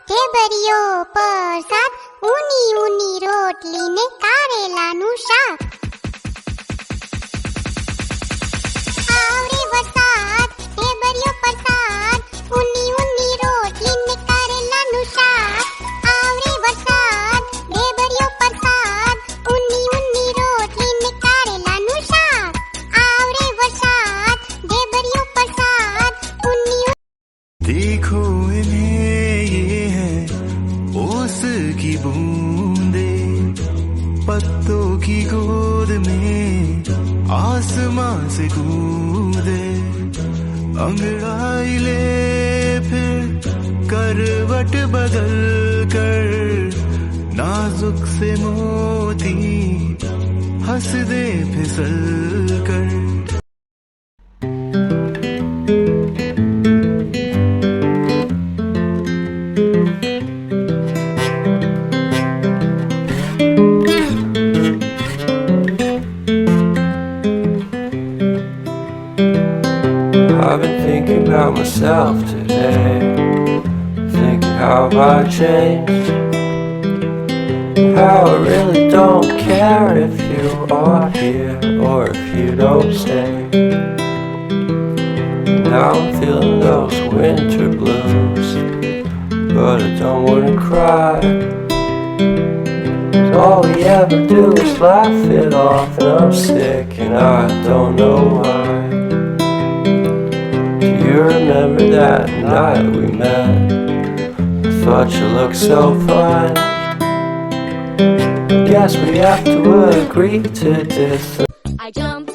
ઢેબરીઓ પરસાદ ઊની ઊની રોટલી ને કારેલાનું શાક આવરે વરસાદ ઢેબરીઓ પરસાદ ઊની ઊની રોટલી ને કારેલાનું શાક આવરે વરસાદ ઢેબરીઓ પરસાદ ઊની ઊની રોટલી ને કારેલાનું શાક આવરે વરસાદ ઢેબરીઓ પરસાદ ઊની देखो इन्हें ये है ओस की बूंदे पत्तों की गोद में आसमां से कूदे अंगड़ाई ले फिर करवट बदल कर नाजुक से मोती हंस दे फिसल कर I've been thinking about myself today, thinking how I changed, how I really don't care if you are here or if you don't stay. Now I'm feeling those winter blues, but I don't wanna cry. 'Cause all we ever do is laugh it off, and I'm sick and I don't know why. You remember that night we met? I thought you looked so fine. Guess we have to agree to this. I jumped